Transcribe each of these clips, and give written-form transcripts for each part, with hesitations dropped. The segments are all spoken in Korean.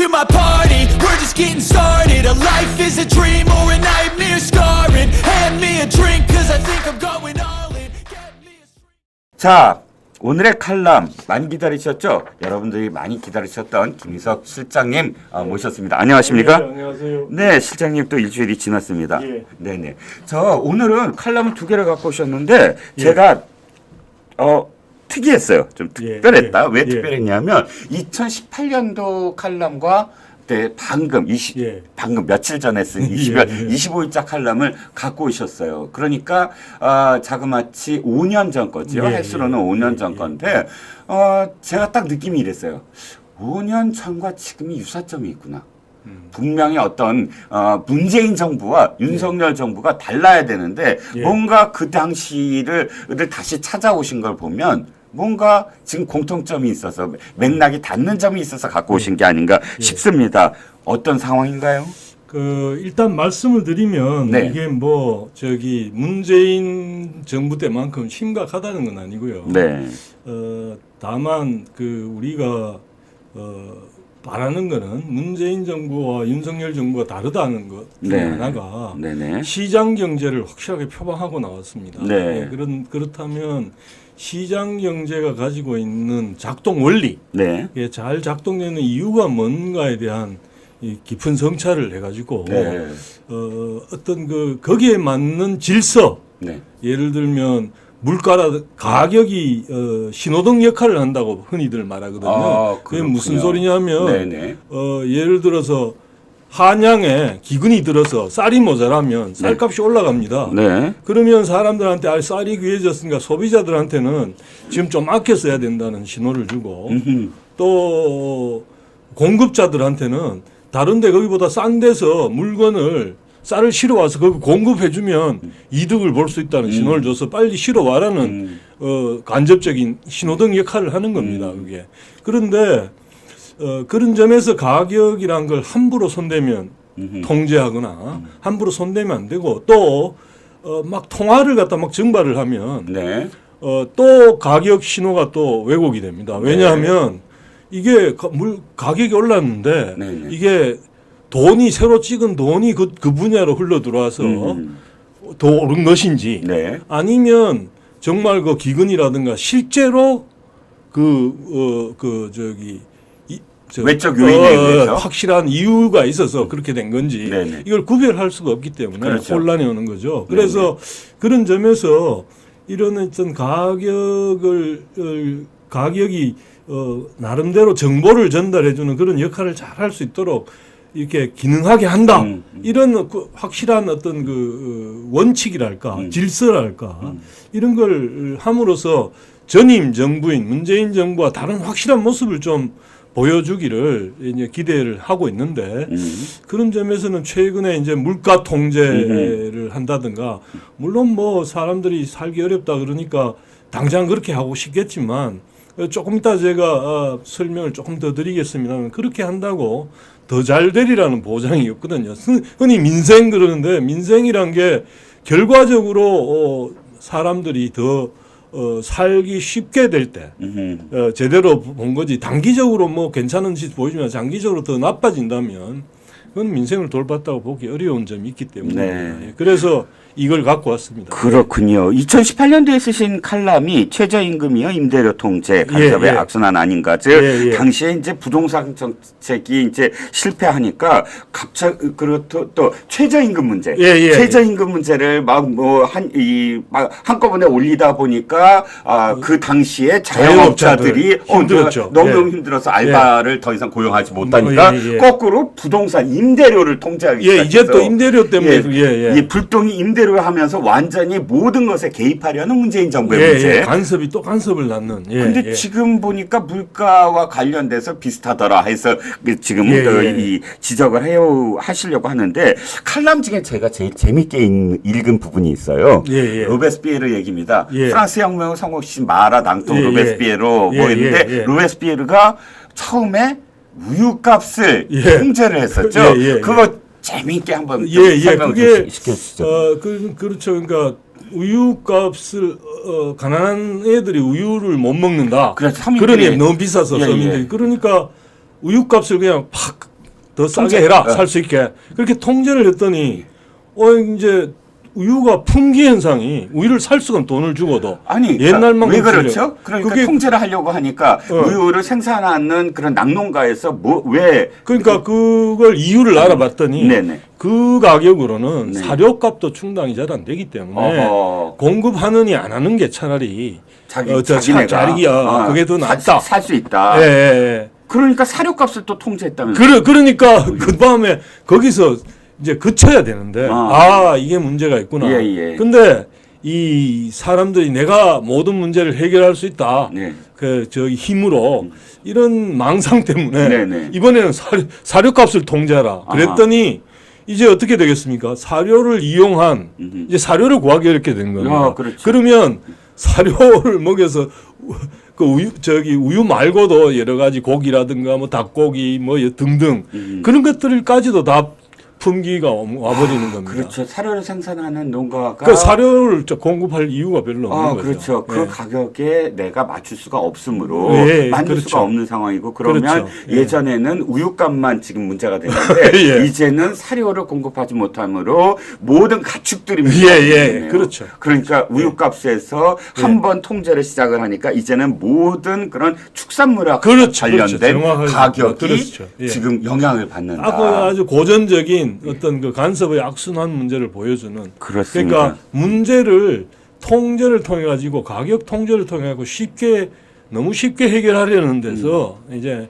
to my party. We're just getting started. A life is a dream or a nightmare scarring. Hand me a drink cause I think I'm going all in. Get me a... 자, 오늘의 칼럼 많이 기다리셨죠? 여러분들이 많이 기다리셨던 김희석 실장님 모셨습니다. 안녕하십니까? 네, 안녕하세요. 네, 실장님 또 일주일이 지났습니다. 예. 네네. 저 오늘은 칼럼을 2개를 갖고 오셨는데 제가 특이했어요. 좀 특별했다. 왜 특별했냐면 2018년도 칼럼과 네, 방금 며칠 전에 쓴 25일자 칼럼을 갖고 오셨어요. 그러니까 자그마치 5년 전 거죠. 횟수로는 5년 전 건데 제가 딱 느낌이 이랬어요. 5년 전과 지금이 유사점이 있구나. 분명히 어떤 문재인 정부와 윤석열 정부가 달라야 되는데 뭔가 그 당시를 다시 찾아오신 걸 보면 뭔가 지금 공통점이 있어서 맥락이 닿는 점이 있어서 갖고 오신 게 아닌가 싶습니다. 어떤 상황인가요? 일단 말씀을 드리면 이게 문재인 정부 때만큼 심각하다는 건 아니고요. 네. 다만 우리가 바라는 거는 문재인 정부와 윤석열 정부가 다르다는 것 중에 하나가 시장 경제를 확실하게 표방하고 나왔습니다. 그렇다면 시장 경제가 가지고 있는 작동 원리, 잘 작동되는 이유가 뭔가에 대한 이 깊은 성찰을 해가지고 어떤 거기에 맞는 질서, 예를 들면 가격이 신호등 역할을 한다고 흔히들 말하거든요. 그게 무슨 소리냐면 예를 들어서 한양에 기근이 들어서 쌀이 모자라면 쌀값이 올라갑니다. 그러면 사람들한테 쌀이 귀해졌으니까 소비자들한테는 지금 좀 아껴 써야 된다는 신호를 주고 또 공급자들한테는 다른데 거기보다 싼 데서 쌀을 실어 와서 거기 공급해주면 이득을 볼 수 있다는 신호를 줘서 빨리 실어 와라는 간접적인 신호등 역할을 하는 겁니다. 그게. 그런데 그런 점에서 가격이란 걸 함부로 손대면 통제하거나 함부로 손대면 안 되고 또 막 통화를 갖다 막 증발을 하면 또 가격 신호가 또 왜곡이 됩니다. 왜냐하면 이게 가격이 올랐는데 이게 새로 찍은 돈이 그 분야로 흘러 들어와서 더 오른 것인지 아니면 정말 기근이라든가 실제로 외적 요인에 의해서 확실한 이유가 있어서 그렇게 된 건지 이걸 구별할 수가 없기 때문에 혼란이 오는 거죠. 그래서 그런 점에서 이런 어떤 가격이 나름대로 정보를 전달해주는 그런 역할을 잘 할 수 있도록 이렇게 기능하게 한다. 이런 확실한 어떤 원칙이랄까, 질서랄까, 이런 걸 함으로써 전임 정부인 문재인 정부와 다른 확실한 모습을 좀 보여주기를 이제 기대를 하고 있는데 그런 점에서는 최근에 이제 물가 통제를 한다든가 물론 사람들이 살기 어렵다 그러니까 당장 그렇게 하고 싶겠지만 조금 이따 제가 설명을 조금 더 드리겠습니다만 그렇게 한다고 더 잘 되리라는 보장이 없거든요. 흔히 민생 그러는데 민생이란 게 결과적으로 사람들이 더 살기 쉽게 될 때 제대로 본 거지 단기적으로 괜찮은 짓 보여주면 장기적으로 더 나빠진다면 그건 민생을 돌봤다고 보기 어려운 점이 있기 때문에 그래서 이걸 갖고 왔습니다. 그렇군요. 2018년도에 쓰신 칼럼이 최저임금이요 임대료 통제 간섭의 악순환 아닌가. 즉 당시에 이제 부동산 정책이 이제 실패하니까 갑자기 또 최저임금 문제, 최저임금 문제를 한꺼번에 올리다 보니까 그 당시에 자영업자들이 힘들었죠. 너무 힘들어서 알바를 더 이상 고용하지 못하니까 거꾸로 부동산 임대료를 통제하기 시작해서 이제 또 임대료 때문에 이 불똥이 임대료 하면서 완전히 모든 것에 개입하려는 문재인 정부의 문제. 간섭이 또 간섭을 낳는. 근데 지금 보니까 물가와 관련돼서 비슷하더라 해서 지금 이 지적을 하시려고 하는데 칼럼 중에 제가 제일 재밌게 읽은 부분이 있어요. 로베스피에르 얘기입니다. 프랑스 혁명을 성공시킨 마라 낭통 로베스피에르 뭐였는데 로베스피에르가 처음에 우유값을 통제를 했었죠. 그거 재미있게 한번 설명 시켜주시죠. 그렇죠. 그러니까 우유값을 가난한 애들이 우유를 못 먹는다. 그래서 그러니 너무 비싸서 서민들이 그러니까 우유값을 그냥 팍 더 싸게 해라 살 수 있게 그렇게 통제를 했더니 이제 우유가 품귀 현상이 우유를 살 수가 돈을 주고도 아니 옛날만큼 왜 그렇죠? 그러니까 통제를 하려고 하니까 우유를 생산하는 그런 낙농가에서 왜 그러니까 그걸 이유를 알아봤더니 네네. 그 가격으로는 사료값도 충당이 잘 안 되기 때문에 공급하느니 안 하는 게 차라리 자기가 그게 더 낫다. 살 수 있다. 예. 그러니까 사료값을 또 통제했다면서. 그러니까 그 다음에 거기서 이제 그쳐야 되는데 이게 문제가 있구나. 근데 이 사람들이 내가 모든 문제를 해결할 수 있다. 저기 힘으로 이런 망상 때문에 이번에는 사료값을 통제하라. 그랬더니 이제 어떻게 되겠습니까? 사료를 이용한 이제 사료를 구하기 어렵게 된 겁니다. 그렇죠. 그러면 사료를 먹여서 그 우유 말고도 여러 가지 고기라든가 뭐 닭고기 뭐 등등 그런 것들까지도 다 품귀가 와버리는 겁니다. 그렇죠. 사료를 생산하는 농가가 그 사료를 공급할 이유가 별로 없는 거죠. 그렇죠. 그 가격에 내가 맞출 수가 없으므로 만들 수가 없는 상황이고 그러면 예전에는 우유값만 지금 문제가 되는데 이제는 사료를 공급하지 못하므로 모든 가축들이 문제가 그렇죠. 그러니까 우유값에서 한번 통제를 시작을 하니까 이제는 모든 그런 축산물과 관련된 가격이 지금 영향을 받는다. 아주 고전적인 어떤 그 간섭의 악순환 문제를 보여주는 그렇습니다. 그러니까 문제를 통제를 통해 가지고 가격 통제를 통해 가지고 너무 쉽게 해결하려는 데서 이제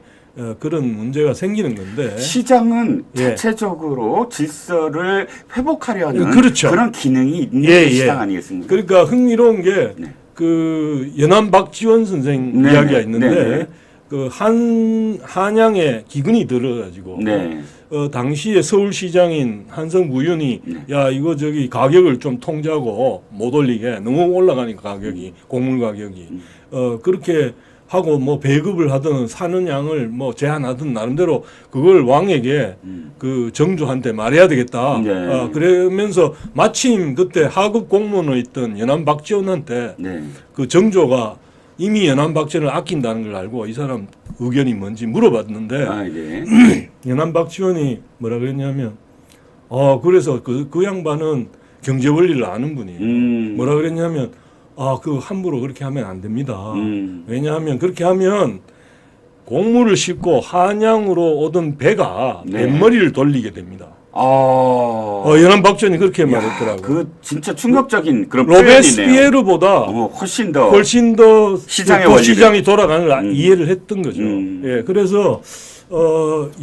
그런 문제가 생기는 건데 시장은 자체적으로 질서를 회복하려는 그런 기능이 있는 시장 아니겠습니까? 그러니까 흥미로운 게 그 연암 박지원 선생 이야기가 있는데 그 한양에 기근이 들어가지고 당시에 서울시장인 한성 부윤이 야 이거 저기 가격을 좀 통제하고 못 올리게 너무 올라가니까 가격이 곡물 가격이 그렇게 하고 뭐 배급을 하든 사는 양을 뭐 제한하든 나름대로 그걸 왕에게 그 정조한테 말해야 되겠다. 그러면서 마침 그때 하급 공무원에 있던 연암 박지원한테 그 정조가 이미 연암 박지원을 아낀다는 걸 알고 이 사람 의견이 뭔지 물어봤는데 연암 박지원이 뭐라 그랬냐면 그래서 그 양반은 경제 원리를 아는 분이에요. 뭐라 그랬냐면 그 함부로 그렇게 하면 안 됩니다. 왜냐하면 그렇게 하면 곡물을 싣고 한양으로 오던 배가 뱃머리를 돌리게 됩니다. 연암 박지원이 그렇게 말했더라고요. 그 진짜 충격적인 그런 로베스피에르보다 훨씬 더 시장이 돌아가는 걸 이해를 했던 거죠. 그래서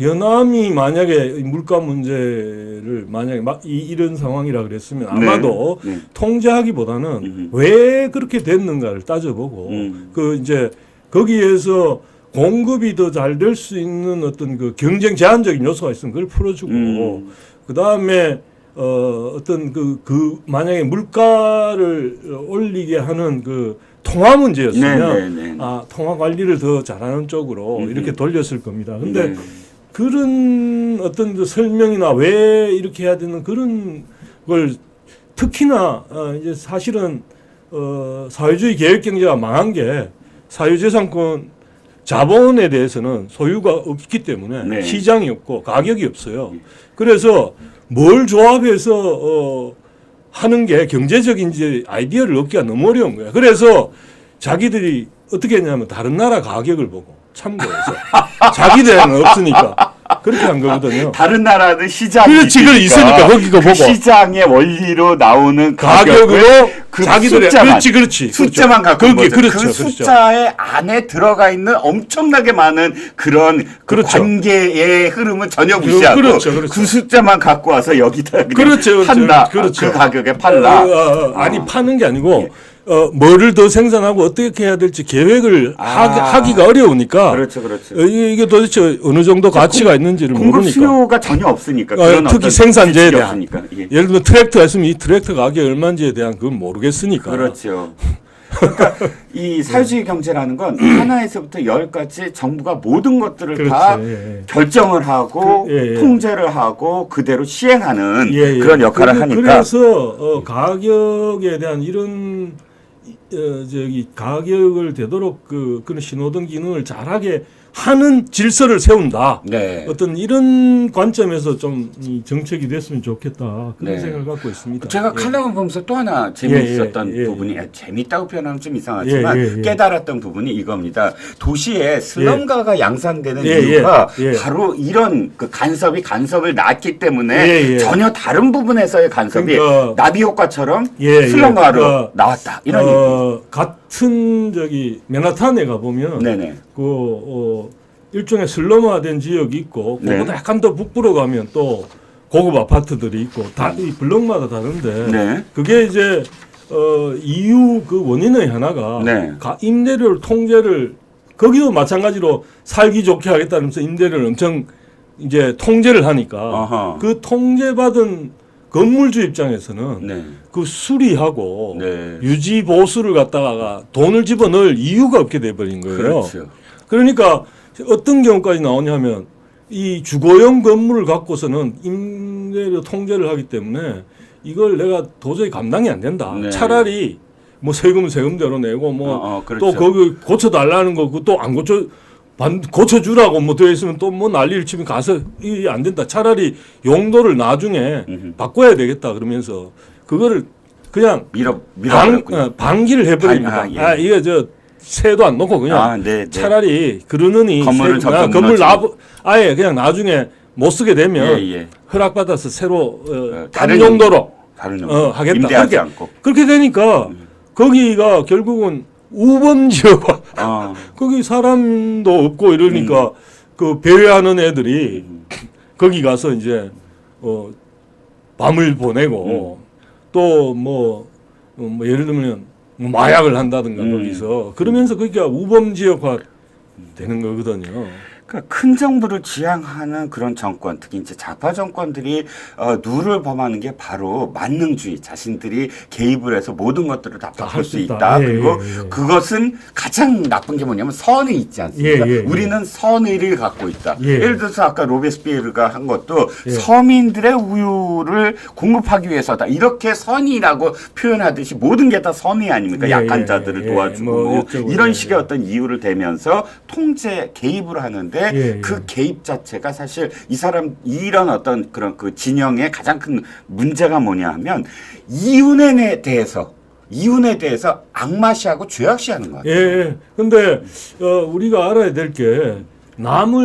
연암이 만약에 물가 문제를 만약에 이런 상황이라 그랬으면 아마도 통제하기보다는 왜 그렇게 됐는가를 따져보고 그 이제 거기에서 공급이 더 잘 될 수 있는 어떤 그 경쟁 제한적인 요소가 있으면 그걸 풀어주고 그 다음에 어떤 그 만약에 물가를 올리게 하는 그 통화 문제였으면 통화 관리를 더 잘하는 쪽으로 이렇게 돌렸을 겁니다. 근데 그런 어떤 그 설명이나 왜 이렇게 해야 되는 그런 걸 특히나 이제 사실은 사회주의 계획 경제가 망한 게 사유재산권 자본에 대해서는 소유가 없기 때문에 시장이 없고 가격이 없어요. 그래서 뭘 조합해서 하는 게 경제적인 이제 아이디어를 얻기가 너무 어려운 거야. 그래서 자기들이 어떻게 했냐면 다른 나라 가격을 보고 참고해서 자기들은 없으니까 그렇게 한 거거든요. 다른 나라는 시장이 있으니까 거기가 보고 시장의 원리로 나오는 가격으로 그 자기들의 그렇지 숫자만 갖고 온 거죠. 그 숫자의 안에 들어가 있는 엄청나게 많은 그런 관계의 흐름은 전혀 무시하고 그 숫자만 갖고 와서 여기다 판다. 그 가격에 팔라. 아니 파는 게 아니고 뭐를 더 생산하고 어떻게 해야 될지 계획을 하기가 어려우니까. 이게 도대체 어느 정도 가치가 있는지를 모르니까. 공급 수요가 전혀 없으니까. 특히 생산재에 대한. 예를 들면 트랙터가 있으면 이 트랙터 가격이 얼마인지에 대한 그건 모르겠으니까. 그렇죠. 그러니까 이 사회주의 경제라는 건 하나에서부터 10까지 정부가 모든 것들을 다 결정을 하고 통제를 하고 그대로 시행하는 그런 역할을 하니까. 그래서 가격에 대한 이런 저기 가격을 되도록 그런 신호등 기능을 잘하게 하는 질서를 세운다. 네. 어떤 이런 관점에서 좀 이 정책이 됐으면 좋겠다. 그런 네. 생각을 갖고 있습니다. 제가 예. 칼럼을 보면서 또 하나 재미있었던 부분이 재미있다고 표현하면 좀 이상하지만 깨달았던 부분이 이겁니다. 도시에 슬럼가가 양산되는 이유가 바로 이런 그 간섭을 낳았기 때문에 전혀 다른 부분에서의 간섭이 그러니까, 나비 효과처럼 슬럼가로 나왔다. 이런 얘기. 같은 저기 맨하탄에 가 보면 네네. 일종의 슬럼화된 지역이 있고 그보다 약간 더 북부로 가면 또 고급 아파트들이 있고 다 이 블럭마다 다른데 그게 이제 이유 그 원인의 하나가 임대료를 통제를 거기도 마찬가지로 살기 좋게 하겠다면서 임대료를 엄청 이제 통제를 하니까 그 통제받은 건물주 입장에서는 그 수리하고 유지 보수를 갖다가 돈을 집어넣을 이유가 없게 돼버린 거예요. 그렇죠. 그러니까 어떤 경우까지 나오냐면 이 주거용 건물을 갖고서는 임대료 통제를 하기 때문에 이걸 내가 도저히 감당이 안 된다. 차라리 뭐 세금대로 내고 뭐 또 거기 고쳐달라는 거 또 안 고쳐주라고 뭐 되어 있으면 또 뭐 난리를 치면 가서 이게 안 된다. 차라리 용도를 나중에 바꿔야 되겠다 그러면서 그거를 그냥 방기를 해버립니다. 이게 새도 안 놓고 그냥 차라리 그러느니 건물 아예 그냥 나중에 못 쓰게 되면 허락받아서 새로 다른 용도로 하겠다. 그렇게 되니까 거기가 결국은 우범지역화 거기 사람도 없고 이러니까 그 배회하는 애들이 거기 가서 이제 밤을 보내고 또 뭐 예를 들면 마약을 한다든가 거기서 그러면서 거기가 우범지역화 되는 거거든요. 그러니까 큰 정부를 지향하는 그런 정권, 특히 이제 좌파 정권들이 누를 범하는 게 바로 만능주의, 자신들이 개입을 해서 모든 것들을 다 바꿀 수 있다. 그리고 그것은 가장 나쁜 게 뭐냐면 선이 있지 않습니까? 우리는 선의를 갖고 있다. 예를 들어서 아까 로베스피에르가 한 것도 서민들의 우유를 공급하기 위해서다. 이렇게 선의라고 표현하듯이 모든 게 다 선의 아닙니까? 약한 자들을 도와주고 이런 식의 어떤 이유를 대면서 통제, 개입을 하는데 그 개입 자체가 사실 이런 어떤 그런 그 진영의 가장 큰 문제가 뭐냐 하면 이윤에 대해서 악마시하고 죄악시하는 것 같아요. 근데 우리가 알아야 될 게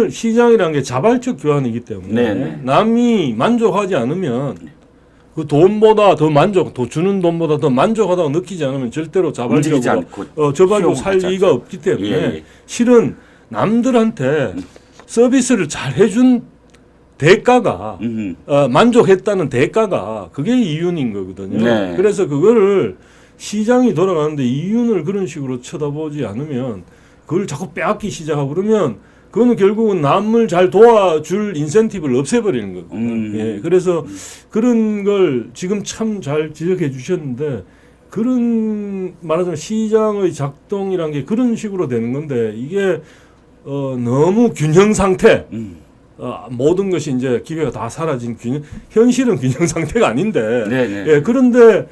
시장이라는 게 자발적 교환이기 때문에 남이 만족하지 않으면 그 돈보다 더 주는 돈보다 더 만족하다고 느끼지 않으면 절대로 자발적으로 저발로 살 리가 없기 때문에 실은 남들한테 서비스를 잘 해준 대가가 만족했다는 대가가 그게 이윤인 거거든요. 그래서 그거를 시장이 돌아가는데 이윤을 그런 식으로 쳐다보지 않으면 그걸 자꾸 빼앗기 시작하고 그러면 그거는 결국은 남을 잘 도와줄 인센티브를 없애버리는 거거든요. 그래서 그런 걸 지금 참 잘 지적해 주셨는데 그런 말하자면 시장의 작동이란 게 그런 식으로 되는 건데 이게 너무 균형 상태, 모든 것이 이제 기회가 다 사라진 현실은 균형 상태가 아닌데, 그런데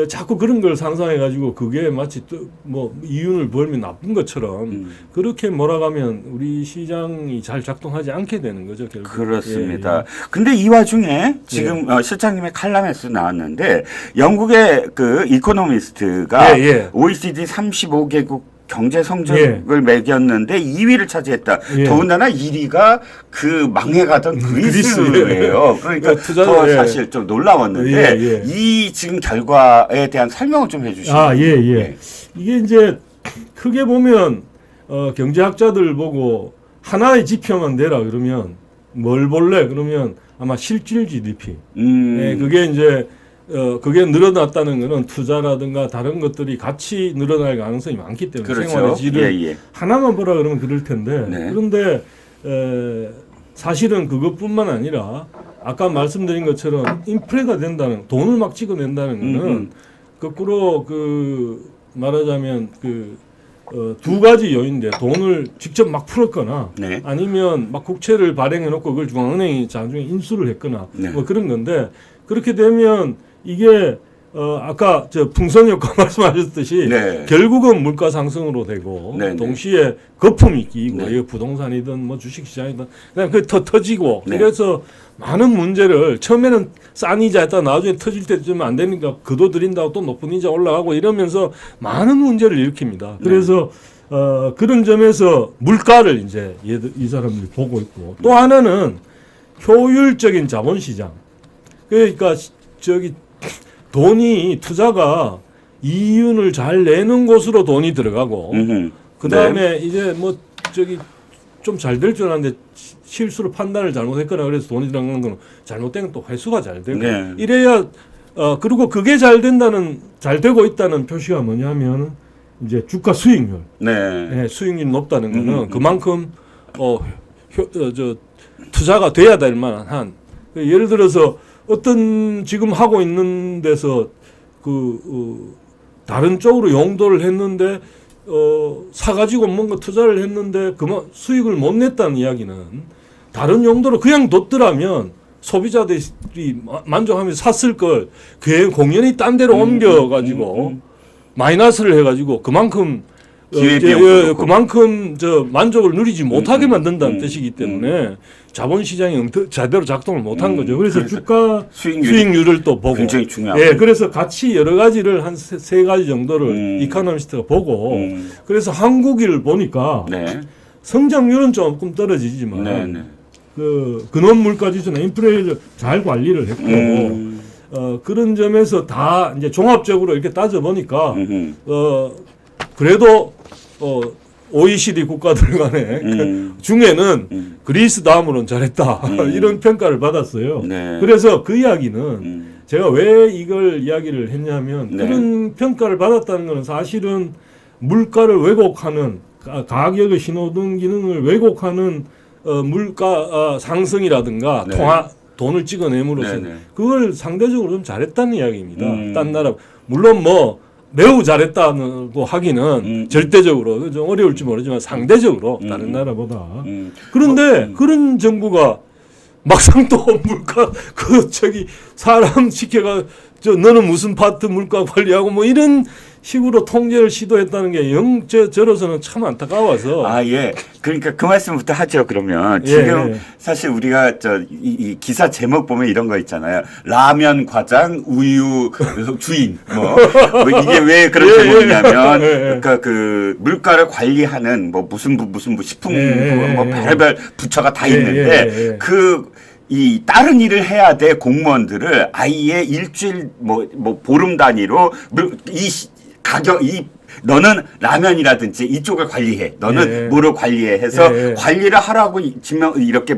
자꾸 그런 걸 상상해가지고 그게 마치 뭐 이윤을 벌면 나쁜 것처럼 그렇게 몰아가면 우리 시장이 잘 작동하지 않게 되는 거죠, 결국. 그렇습니다. 근데 이 와중에 지금 실장님의 칼럼에서 나왔는데 영국의 그 이코노미스트가 OECD 35개국 경제 성적을 매겼는데 2위를 차지했다. 더군다나 1위가 그 망해가던 그리스예요. 그러니까 더 사실 좀 놀라웠는데 이 지금 결과에 대한 설명을 좀 해주시면. 이게 이제 크게 보면 경제학자들 보고 하나의 지표만 내라 그러면 뭘 볼래? 그러면 아마 실질 GDP. 그게 이제 그게 늘어났다는 것은 투자라든가 다른 것들이 같이 늘어날 가능성이 많기 때문에 생활의 질을 하나만 보라 그러면 그럴 텐데 그런데 사실은 그것뿐만 아니라 아까 말씀드린 것처럼 인플레가 된다는 돈을 막 찍어낸다는 것은 거꾸로 그 말하자면 두 가지 요인인데 돈을 직접 막 풀었거나 아니면 막 국채를 발행해 놓고 그걸 중앙은행이 나중에 인수를 했거나 뭐 그런 건데 그렇게 되면 이게 아까 저 풍선 효과 말씀하셨듯이 네. 결국은 물가 상승으로 되고 네, 동시에 거품이 끼고 네. 이거 부동산이든 뭐 주식시장이든 그냥 그 터지고 네. 그래서 많은 문제를 처음에는 싼 이자 했다 나중에 터질 때쯤 안 되니까 그도 들인다고 또 높은 이자 올라가고 이러면서 많은 문제를 일으킵니다. 그래서 그런 점에서 물가를 이제 이 사람들이 보고 있고 또 하나는 효율적인 자본시장. 그러니까 저기 돈이 투자가 이윤을 잘 내는 곳으로 돈이 들어가고 그 다음에 이제 뭐 저기 좀 잘 될 줄 알았는데 실수로 판단을 잘못했거나 그래서 돈이 들어간 건 잘못된 건 또 회수가 잘 되고 이래야 그리고 그게 잘 되고 있다는 표시가 뭐냐면 이제 주가 수익률 네, 수익률이 높다는 거는 그만큼 저 투자가 돼야 될 만한 예를 들어서 어떤 지금 하고 있는 데서 다른 쪽으로 용도를 했는데 사가지고 뭔가 투자를 했는데 그만 수익을 못 냈다는 이야기는 다른 용도로 그냥 뒀더라면 소비자들이 만족하면서 샀을 걸 공연히 딴 데로 옮겨가지고 마이너스를 해가지고 그만큼 그만큼 저 만족을 누리지 못하게 만든다는 뜻이기 때문에 자본시장이 제대로 작동을 못한 거죠. 그래서 주가 수익률을 또 보고 굉장히 중요하고. 예, 그래서 같이 여러 가지를 한 세 가지 정도를 이코노미스트가 보고 그래서 한국을 보니까 성장률은 조금 떨어지지만 그 근원 물가 지수나 인플레이를 잘 관리를 했고 그런 점에서 다 이제 종합적으로 이렇게 따져 보니까 그래도 OECD 국가들 간에 중에는 그리스 다음으로는 잘했다 이런 평가를 받았어요. 그래서 그 이야기는 제가 왜 이걸 이야기를 했냐면 그런 평가를 받았다는 것은 사실은 물가를 왜곡하는 가격의 신호등 기능을 왜곡하는 물가 상승이라든가 돈을 찍어내므로써 그걸 상대적으로 좀 잘했다는 이야기입니다. 딴 나라 물론 뭐 매우 잘했다고 하기는 절대적으로 좀 어려울지 모르지만 상대적으로 다른 나라보다 그런데 그런 정부가 막상 또 물가 사람 시켜가 너는 무슨 파트 물가 관리하고 뭐 이런 식으로 통제를 시도했다는 게 저로서는 참 안타까워서. 그러니까 그 말씀부터 하죠. 그러면 지금 사실 우리가 이 기사 제목 보면 이런 거 있잖아요. 라면 과장 우유 주인 뭐 이게 왜 그런 제목이냐면 그러니까 그 물가를 관리하는 뭐 무슨 식품 뭐 별별 부처가 다 있는데 이 다른 일을 해야 돼 공무원들을 아예 일주일 뭐 보름 단위로 너는 라면이라든지 이쪽을 관리해. 너는 뭐를 관리해 해서 관리를 하라고 이렇게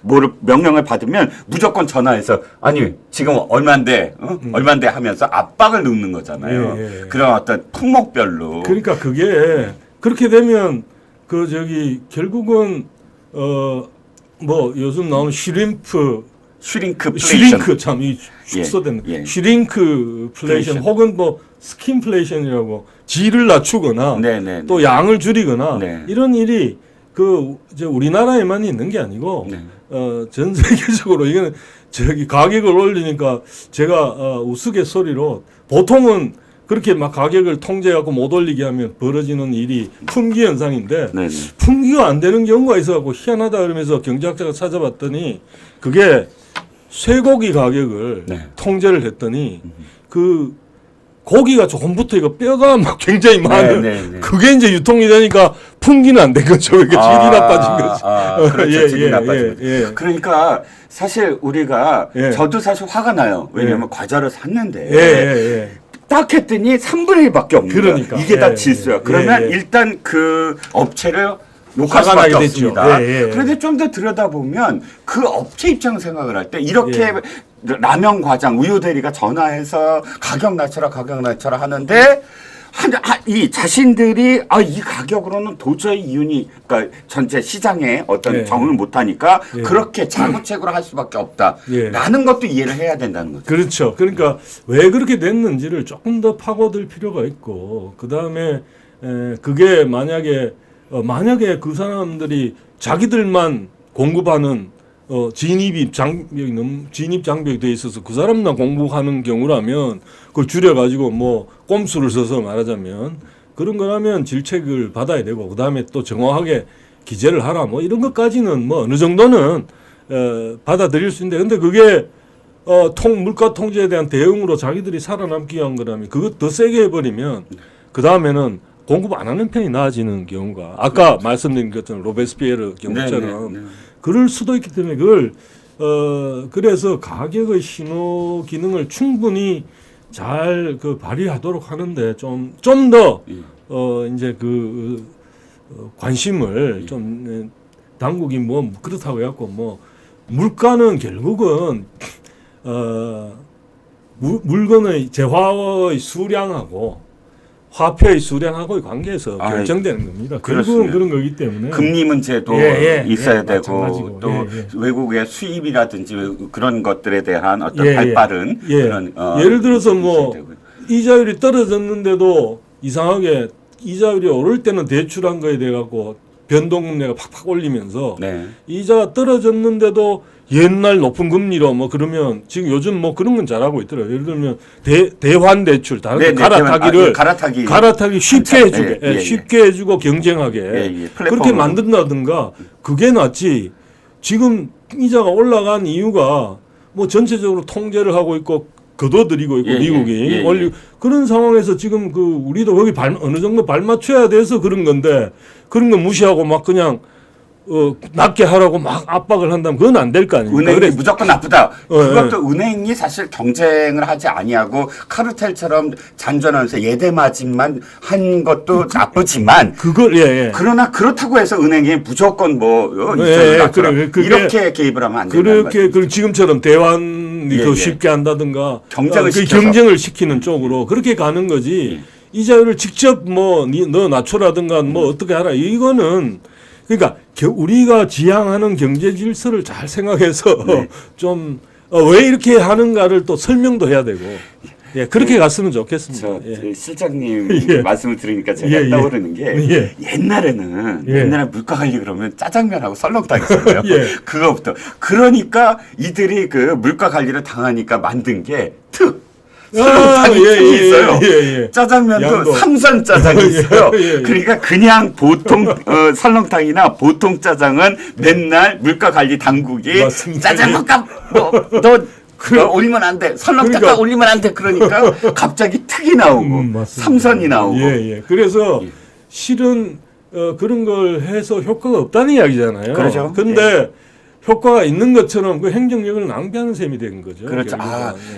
뭐를 명령을 받으면 무조건 전화해서 아니 지금 얼만데 얼만데 하면서 압박을 넣는 거잖아요. 그런 어떤 품목별로. 그러니까 그게 그렇게 되면 결국은 뭐 요즘 나오는 슈링크 참 이 축소된 슈링크플레이션 혹은 뭐 스킨플레이션이라고 질을 낮추거나 또 양을 줄이거나 이런 일이 우리나라에만 있는 게 아니고 전 세계적으로 이거는 가격을 올리니까 제가 우스갯소리로 보통은 그렇게 막 가격을 통제하고 못 올리게 하면 벌어지는 일이 품귀 현상인데 품귀가 안 되는 경우가 있어갖고 희한하다 그러면서 경제학자가 찾아봤더니 그게 쇠고기 가격을 통제를 했더니 그 고기가 조금부터 이거 뼈가 막 굉장히 많은 그게 이제 유통이 되니까 품귀는 안 된 거죠. 그러니까 질이 나빠진 거죠. 그렇죠. 질이 나빠진 거죠. 그러니까 사실 우리가 저도 사실 화가 나요. 왜냐하면 과자를 샀는데 딱 했더니 3분의 1밖에 없는 거예요. 이게 다 질서야. 그러면 일단 그 업체를 욕할 수밖에 없습니다. 그런데 좀 더 들여다보면 그 업체 입장 생각을 할 때 이렇게 라면 과장 우유 대리가 전화해서 가격 낮춰라 하는데 이 자신들이 이 가격으로는 도저히 이윤이 그러니까 전체 시장에 어떤 적응을 못하니까 그렇게 자구책으로 할 수밖에 없다라는 것도 이해를 해야 된다는 거죠. 그렇죠. 그러니까 왜 그렇게 됐는지를 조금 더 파고들 필요가 있고 그 다음에 그게 만약에 그 사람들이 자기들만 공급하는 진입 장벽이 돼 있어서 그 사람만 공부하는 경우라면 그걸 줄여가지고 뭐 꼼수를 써서 말하자면 그런 거라면 질책을 받아야 되고 그다음에 또 정확하게 기재를 하라 뭐 이런 것까지는 뭐 어느 정도는 받아들일 수 있는데 근데 그게 물가 통제에 대한 대응으로 자기들이 살아남기 위한 거라면 그거 더 세게 해버리면 그 다음에는 공급 안 하는 편이 나아지는 경우가 아까 말씀드린 것처럼 로베스피에르 경우처럼 네네. 그럴 수도 있기 때문에 그걸 그래서 가격의 신호 기능을 충분히 잘 발휘하도록 하는데 좀 더 이제 관심을 좀 당국이 뭐 그렇다고 해갖고 뭐 물가는 결국은 물건의 재화의 수량하고 화폐의 수량하고의 관계에서 결정되는 겁니다. 결국은 그런 거기 때문에 금리 문제도 있어야 되고 또 외국의 수입이라든지 그런 것들에 대한 어떤 발빠른 그런 예를 들어서 뭐 이자율이 떨어졌는데도 이상하게 이자율이 오를 때는 대출한 거에 대해 갖고 변동금리가 팍팍 올리면서 이자가 떨어졌는데도 옛날 높은 금리로 뭐 그러면 지금 요즘 뭐 그런 건 잘하고 있더라고요. 예를 들면 대환 대출 다른 갈아타기 쉽게 해주게 쉽게 해주고 경쟁하게 그렇게 만든다든가 그게 낫지. 지금 이자가 올라간 이유가 뭐 전체적으로 통제를 하고 있고 거둬들이고 있고 미국이 올리고 그런 상황에서 지금 우리도 거기 어느 정도 발맞춰야 돼서 그런 건데 그런 거 무시하고 막 그냥 낮게 하라고 막 압박을 한다면 그건 안 될 거 아닙니까? 은행이 무조건 나쁘다. 그것도 은행이 사실 경쟁을 하지 아니하고 카르텔처럼 잔존하면서 예대마진만 한 것도 나쁘지만 그러나 그렇다고 해서 은행이 무조건 이렇게 개입을 하면 안 된다는 그렇게 지금처럼 대환이 더 쉽게 한다든가 경쟁을 시키는 쪽으로 그렇게 가는 거지. 이자율을 직접 너 낮춰라든가 어떻게 하라 이거는 그러니까 우리가 지향하는 경제 질서를 잘 생각해서 좀 왜 이렇게 하는가를 또 설명도 해야 되고 그렇게 갔으면 좋겠습니다. 실장님 말씀을 들으니까 제가 떠오르는 게 옛날에 물가 관리 그러면 짜장면하고 설렁탕 있었어요. 그거부터 그러니까 이들이 그 물가 관리를 당하니까 만든 게 설렁탕이 있어요. 짜장면도 삼선 짜장이 있어요. 그러니까 그냥 보통 설렁탕이나 보통 짜장은 맨날 물가 관리 당국이 짜장면값 너 올리면 안 돼. 설렁탕값 올리면 안 돼. 그러니까 갑자기 특이 나오고 삼선이 나오고. 그래서 실은 그런 걸 해서 효과가 없다는 이야기잖아요. 그렇죠. 근데 효과가 있는 것처럼 그 행정력을 낭비하는 셈이 된 거죠. 그렇죠.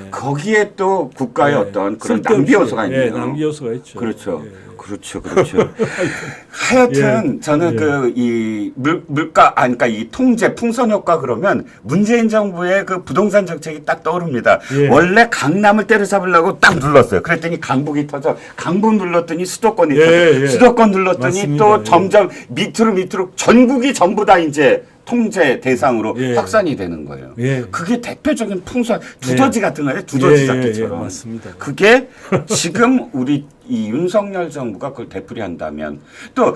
거기에 또 국가의 어떤 그런 낭비 요소가 있네요. 낭비 요소가 있죠. 그렇죠. 그렇죠. 하여튼 저는 이 물가 그러니까 이 통제 풍선 효과 그러면 문재인 정부의 그 부동산 정책이 딱 떠오릅니다. 원래 강남을 때려잡으려고 딱 눌렀어요. 그랬더니 강북이 터져. 강북 눌렀더니 수도권이 터져. 수도권 눌렀더니 맞습니다. 또 점점 밑으로 전국이 전부 다 이제 통제 대상으로 확산이 되는 거예요. 그게 대표적인 풍선 두더지 같은 거예요. 두더지 잡기처럼. 맞습니다. 그게 지금 우리 이 윤석열 정부가 그걸 되풀이한다면 또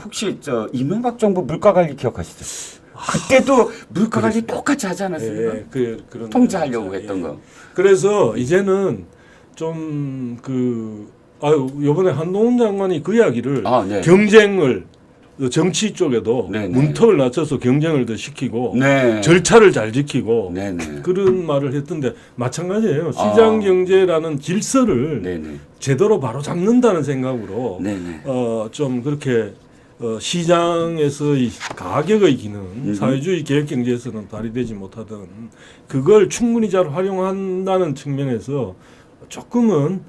혹시 이명박 정부 물가 관리 기억하시죠? 그때도 물가 관리 똑같이 하지 않았습니까? 그런 통제하려고 했던 거. 그래서 이제는 좀 이번에 한동훈 장관이 그 이야기를 경쟁을 정치 쪽에도 문턱을 낮춰서 경쟁을 더 시키고 절차를 잘 지키고 그런 말을 했던데 마찬가지예요. 시장 경제라는 질서를 제대로 바로 잡는다는 생각으로 좀 그렇게 시장에서의 가격의 기능, 사회주의 계획 경제에서는 발휘되지 못하던 그걸 충분히 잘 활용한다는 측면에서 조금은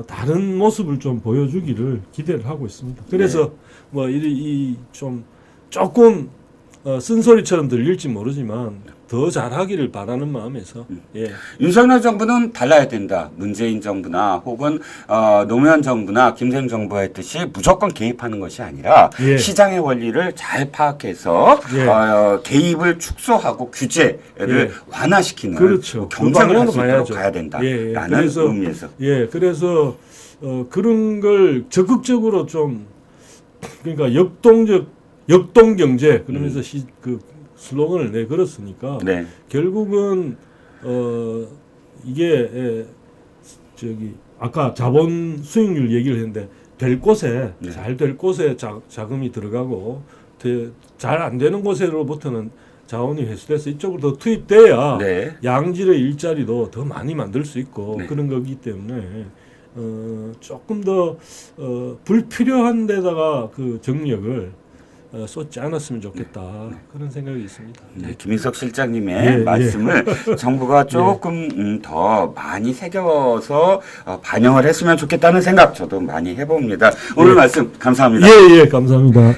다른 모습을 좀 보여주기를 기대를 하고 있습니다. 그래서 좀 조금 쓴소리처럼 들릴지 모르지만 더 잘하기를 바라는 마음에서 윤석열 정부는 달라야 된다. 문재인 정부나 혹은 노무현 정부나 김대중 정부가 했듯이 무조건 개입하는 것이 아니라 시장의 원리를 잘 파악해서 개입을 축소하고 규제를 완화시키는 경쟁을 할 수 있도록 가야 된다라는 의미에서 그래서 그런 걸 적극적으로 좀 그러니까 역동 경제 그러면서 슬로건을 내걸었으니까 네. 결국은 이게 저기 아까 자본 수익률 얘기를 했는데 될 곳에 네. 잘 될 곳에 자금이 들어가고 잘 안 되는 곳으로부터는 자원이 회수돼서 이쪽으로 더 투입돼야 네. 양질의 일자리도 더 많이 만들 수 있고 네. 그런 거기 때문에 조금 더 불필요한 데다가 그 정력을 쏟지 않았으면 좋겠다 그런 생각이 있습니다. 네, 김인석 실장님의 말씀을 정부가 조금 더 많이 새겨서 반영을 했으면 좋겠다는 생각 저도 많이 해봅니다. 오늘 말씀 감사합니다. 감사합니다.